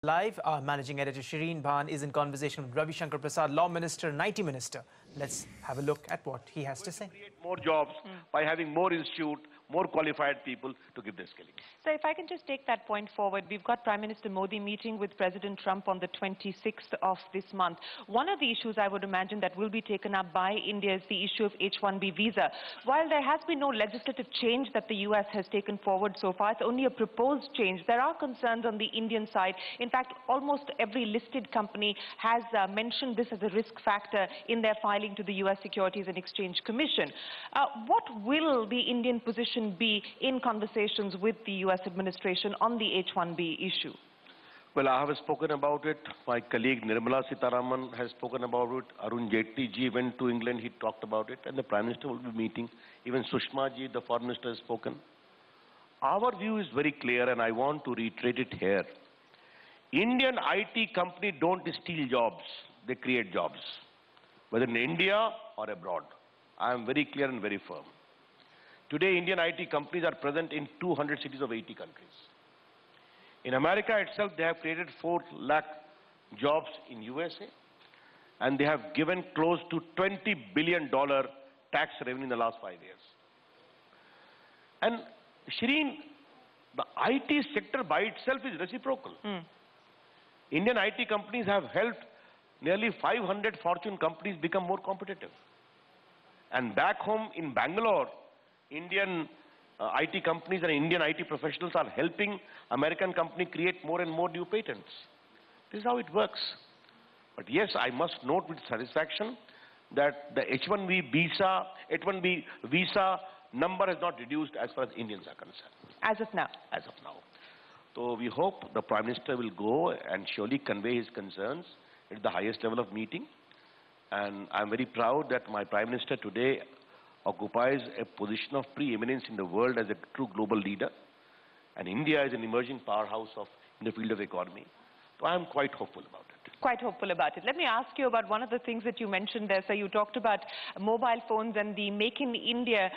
Live, our managing editor Shireen Bhan is in conversation with Ravi Shankar Prasad, Law Minister and IT Minister. Let's have a look at what he has to say. Create more jobs by having more institute, more qualified people to give the skilling. So if I can just take that point forward, we've got Prime Minister Modi meeting with President Trump on the 26th of this month. One of the issues I would imagine that will be taken up by India is the issue of H-1B visa. While there has been no legislative change that the US has taken forward so far, it's only a proposed change. There are concerns on the Indian side. In fact, almost every listed company has mentioned this as a risk factor in their filing to the US Securities and Exchange Commission. What will the Indian position be in conversations with the US administration on the H-1B issue? Well, I have spoken about it. My colleague Nirmala Sitharaman has spoken about it. Arun Jaitley ji went to England, he talked about it, and the Prime Minister will be meeting. Even Sushma ji, the Foreign Minister, has spoken. Our view is very clear, and I want to reiterate it here. Indian IT companies don't steal jobs, they create jobs, whether in India or abroad. I am very clear and very firm. Today, Indian IT companies are present in 200 cities of 80 countries. In America itself, they have created 4 lakh jobs in USA, and they have given close to $20 billion tax revenue in the last 5 years. And Shireen, the IT sector by itself is reciprocal. Indian IT companies have helped nearly 500 Fortune companies become more competitive. And back home in Bangalore, Indian IT companies and Indian IT professionals are helping American companies create more and more new patents. This is how it works. But yes, I must note with satisfaction that the H-1B visa number has not reduced as far as Indians are concerned. As of now? As of now. So we hope the Prime Minister will go and surely convey his concerns at the highest level of meeting. And I'm very proud that my Prime Minister today occupies a position of preeminence in the world as a true global leader. And India is an emerging powerhouse in the field of economy. So I'm quite hopeful about it. Quite hopeful about it. Let me ask you about one of the things that you mentioned there. So you talked about mobile phones and the Make in India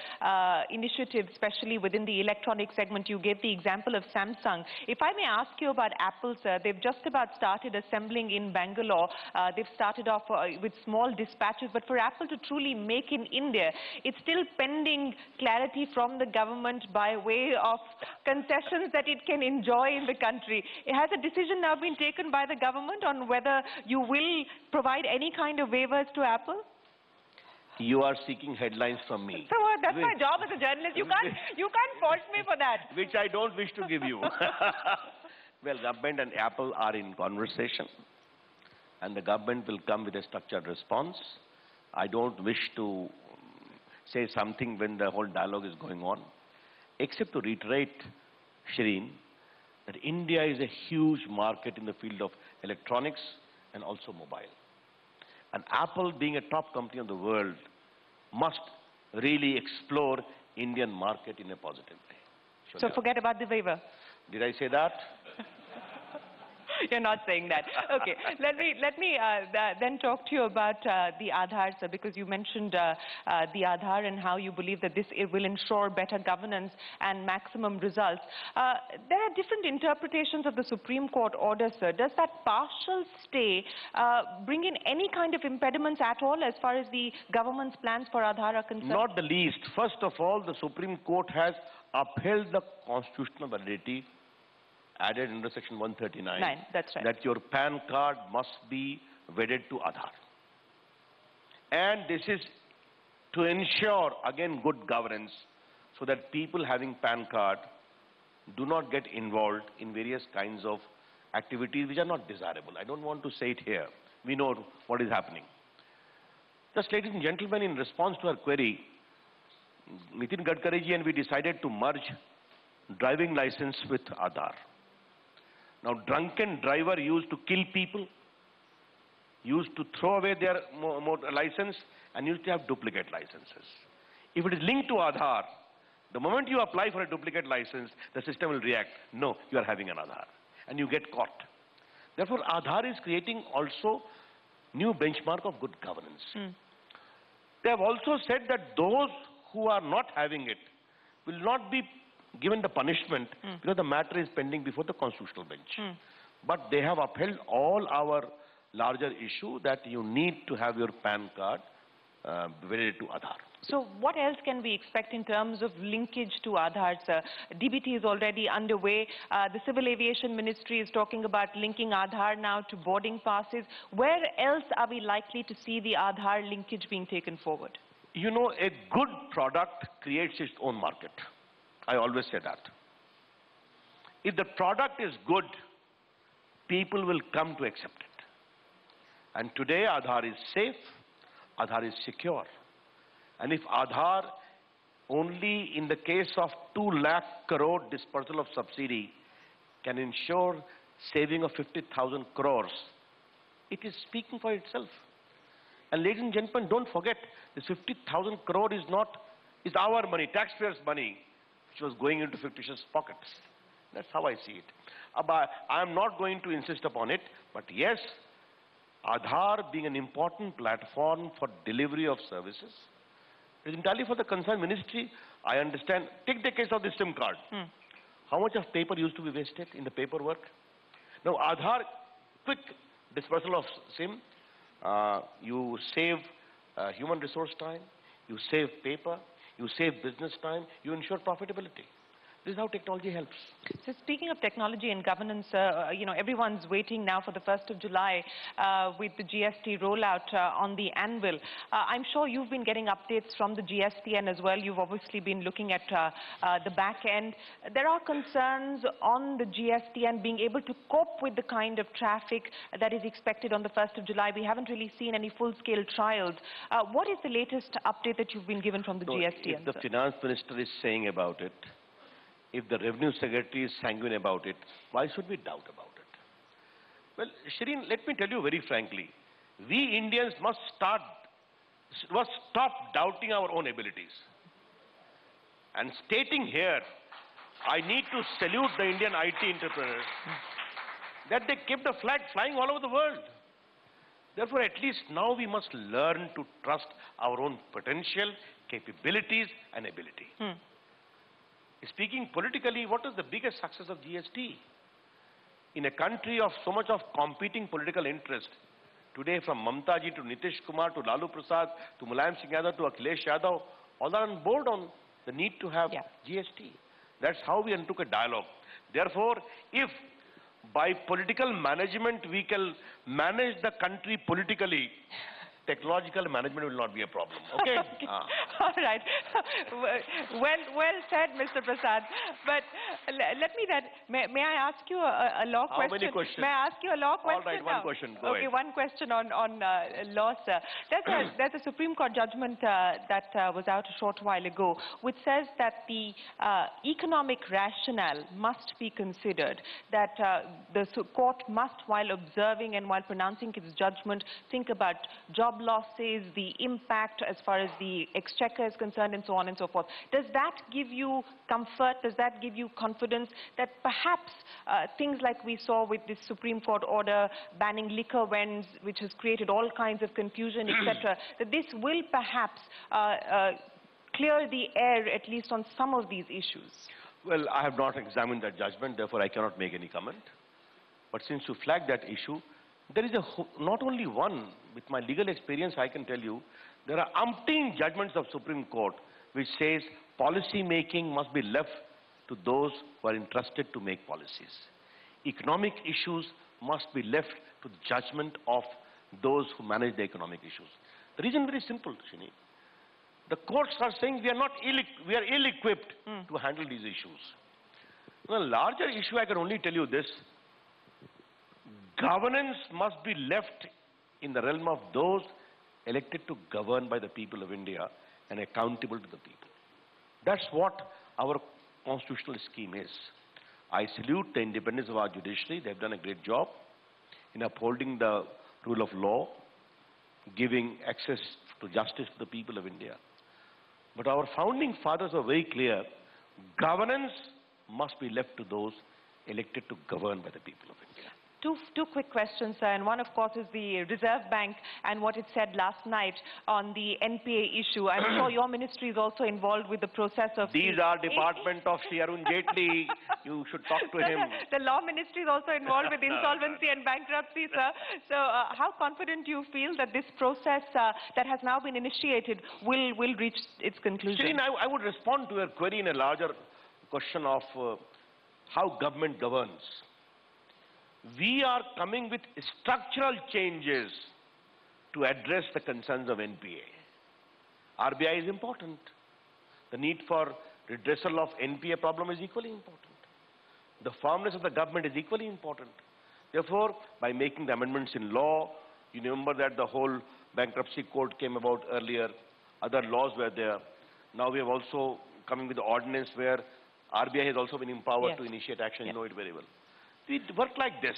initiative, especially within the electronic segment. You gave the example of Samsung. If I may ask you about Apple, sir, they've just about started assembling in Bangalore. They've started off with small dispatches, but for Apple to truly make in India, it's still pending clarity from the government by way of concessions that it can enjoy in the country. Has a decision now been taken by the government on whether you will provide any kind of waivers to Apple? You are seeking headlines from me. So that's my job as a journalist. You can't force me for that. Which I don't wish to give you. Well, government and Apple are in conversation, and the government will come with a structured response. I don't wish to say something when the whole dialogue is going on, except to reiterate, Shireen, that India is a huge market in the field of electronics and also mobile. And Apple, being a top company in the world, must really explore Indian market in a positive way. So forget about the waiver. Did I say that? You're not saying that. Okay, let me then talk to you about the Aadhaar, sir, because you mentioned the Aadhaar and how you believe that it will ensure better governance and maximum results. There are different interpretations of the Supreme Court order, sir. Does that partial stay bring in any kind of impediments at all as far as the government's plans for Aadhaar are concerned? Not the least. First of all, the Supreme Court has upheld the constitutional validity added under section 139, that's right, that your PAN card must be wedded to Aadhaar. And this is to ensure, again, good governance, so that people having PAN card do not get involved in various kinds of activities which are not desirable. I don't want to say it here. We know what is happening. Just, ladies and gentlemen, in response to our query, Nitin Gadkari ji and we decided to merge driving license with Aadhaar. Now, drunken driver used to kill people, used to throw away their license, and used to have duplicate licenses. If it is linked to Aadhaar, the moment you apply for a duplicate license, the system will react, no, you are having an Aadhaar, and you get caught. Therefore, Aadhaar is creating also new benchmark of good governance. They have also said that those who are not having it will not be given the punishment because the matter is pending before the constitutional bench. But they have upheld all our larger issue that you need to have your PAN card related to Aadhaar. So what else can we expect in terms of linkage to Aadhaar, sir? DBT is already underway. The Civil Aviation Ministry is talking about linking Aadhaar now to boarding passes. Where else are we likely to see the Aadhaar linkage being taken forward? You know, a good product creates its own market. I always say that. If the product is good, people will come to accept it. And today Aadhaar is safe, Aadhaar is secure. And if Aadhaar, only in the case of 2 lakh crore dispersal of subsidy, can ensure saving of 50,000 crores, it is speaking for itself. And ladies and gentlemen, don't forget, this 50,000 crore is our money, taxpayers' money, which was going into fictitious pockets. That's how I see it. I am not going to insist upon it, but yes, Aadhaar being an important platform for delivery of services, it is entirely for the concerned ministry. I understand. Take the case of the SIM card. How much of paper used to be wasted in the paperwork? Now, Aadhaar, quick dispersal of SIM, you save human resource time, you save paper, you save business time, you ensure profitability. This is how technology helps. So speaking of technology and governance, you know, everyone's waiting now for the 1st of July with the GST rollout on the anvil. I'm sure you've been getting updates from the GSTN as well. You've obviously been looking at the back end. There are concerns on the GSTN being able to cope with the kind of traffic that is expected on the 1st of July. We haven't really seen any full-scale trials. What is the latest update that you've been given from the GSTN? If the finance minister is saying about it, if the Revenue Secretary is sanguine about it, why should we doubt about it? Well, Shireen, let me tell you very frankly, we Indians must stop doubting our own abilities. And stating here, I need to salute the Indian IT entrepreneurs that they kept the flag flying all over the world. Therefore, at least now we must learn to trust our own potential, capabilities and ability. Speaking politically, what is the biggest success of GST? In a country of so much of competing political interest, today from Mamta ji to Nitish Kumar to Lalu Prasad to Mulayam Singh Yadav to Akhilesh Yadav, all are on board on the need to have GST. That's how we undertook a dialogue. Therefore, if by political management we can manage the country politically, technological management will not be a problem. Okay? Okay. All right. Well said, Mr. Prasad. But let me then, may I ask you a law question? How many questions? May I ask you a law question? All right, one question. Go ahead. One question on law, sir. There's a Supreme Court judgment that was out a short while ago, which says that the economic rationale must be considered, that the court must, while observing and while pronouncing its judgment, think about job losses, the impact as far as the exchequer is concerned, and so on and so forth. Does that give you comfort? Does that give you confidence that perhaps things like we saw with this Supreme Court order banning liquor vends, which has created all kinds of confusion, etc., that this will perhaps clear the air, at least on some of these issues? Well, I have not examined that judgment, therefore I cannot make any comment. But since you flagged that issue, there is not only one. With my legal experience, I can tell you, there are umpteen judgments of Supreme Court which says policy making must be left to those who are entrusted to make policies. Economic issues must be left to the judgment of those who manage the economic issues. The reason is very simple, Shini. The courts are saying we are ill-equipped to handle these issues. The larger issue, I can only tell you this. Governance must be left in the realm of those elected to govern by the people of India and accountable to the people. That's what our constitutional scheme is. I salute the independence of our judiciary. They've done a great job in upholding the rule of law, giving access to justice to the people of India. But our founding fathers are very clear. Governance must be left to those elected to govern by the people of India. Two quick questions, sir, and one, of course, is the Reserve Bank and what it said last night on the NPA issue. I'm sure your ministry is also involved with the process of... These are department of Sri Arun Jaitley. You should talk to him. The law ministry is also involved with insolvency and bankruptcy, sir. So how confident do you feel that this process that has now been initiated will reach its conclusion? Shireen, I would respond to your query in a larger question of how government governs. We are coming with structural changes to address the concerns of NPA. RBI is important. The need for redressal of NPA problem is equally important. The firmness of the government is equally important. Therefore, by making the amendments in law, you remember that the whole bankruptcy code came about earlier. Other laws were there. Now we have also coming with the ordinance where RBI has also been empowered to initiate action. You know it very well. We work like this.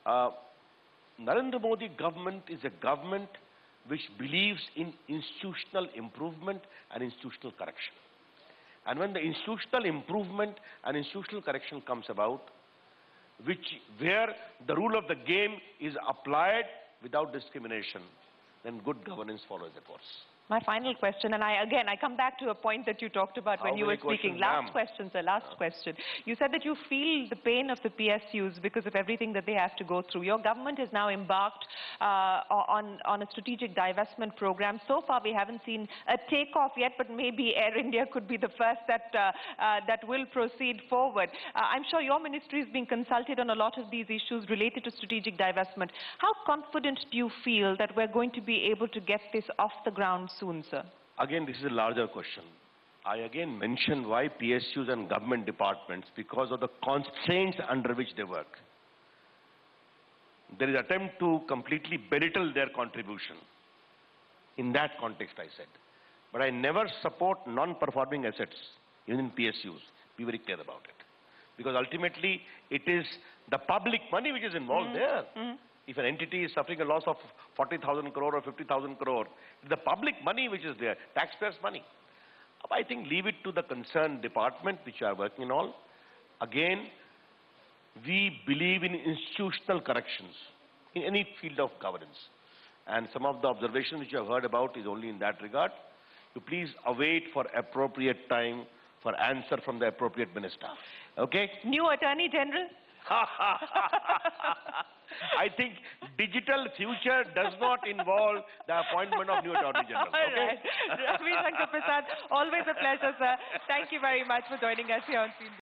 Narendra Modi government is a government which believes in institutional improvement and institutional correction. And when the institutional improvement and institutional correction comes about, where the rule of the game is applied without discrimination, then good governance follows the course. My final question, and I come back to a point that you talked about when you were speaking. Last question, sir, last question. You said that you feel the pain of the PSUs because of everything that they have to go through. Your government has now embarked on a strategic divestment program. So far, we haven't seen a takeoff yet, but maybe Air India could be the first that will proceed forward. I'm sure your ministry is being consulted on a lot of these issues related to strategic divestment. How confident do you feel that we're going to be able to get this off the ground soon, sir? Again, this is a larger question. I again mention why PSUs and government departments, because of the constraints under which they work. There is an attempt to completely belittle their contribution. In that context, I said. But I never support non-performing assets, even in PSUs. Be very clear about it. Because ultimately, it is the public money which is involved there. If an entity is suffering a loss of 40,000 crore or 50,000 crore, it's the public money which is there, taxpayers' money. I think leave it to the concerned department which are working on. Again, we believe in institutional corrections in any field of governance. And some of the observations which you have heard about is only in that regard. You please await for appropriate time for answer from the appropriate minister. Okay? New Attorney General? I think digital future does not involve the appointment of new Attorney General. Okay? All right. Ravi Shankar Prasad, always a pleasure, sir. Thank you very much for joining us here on CNBC.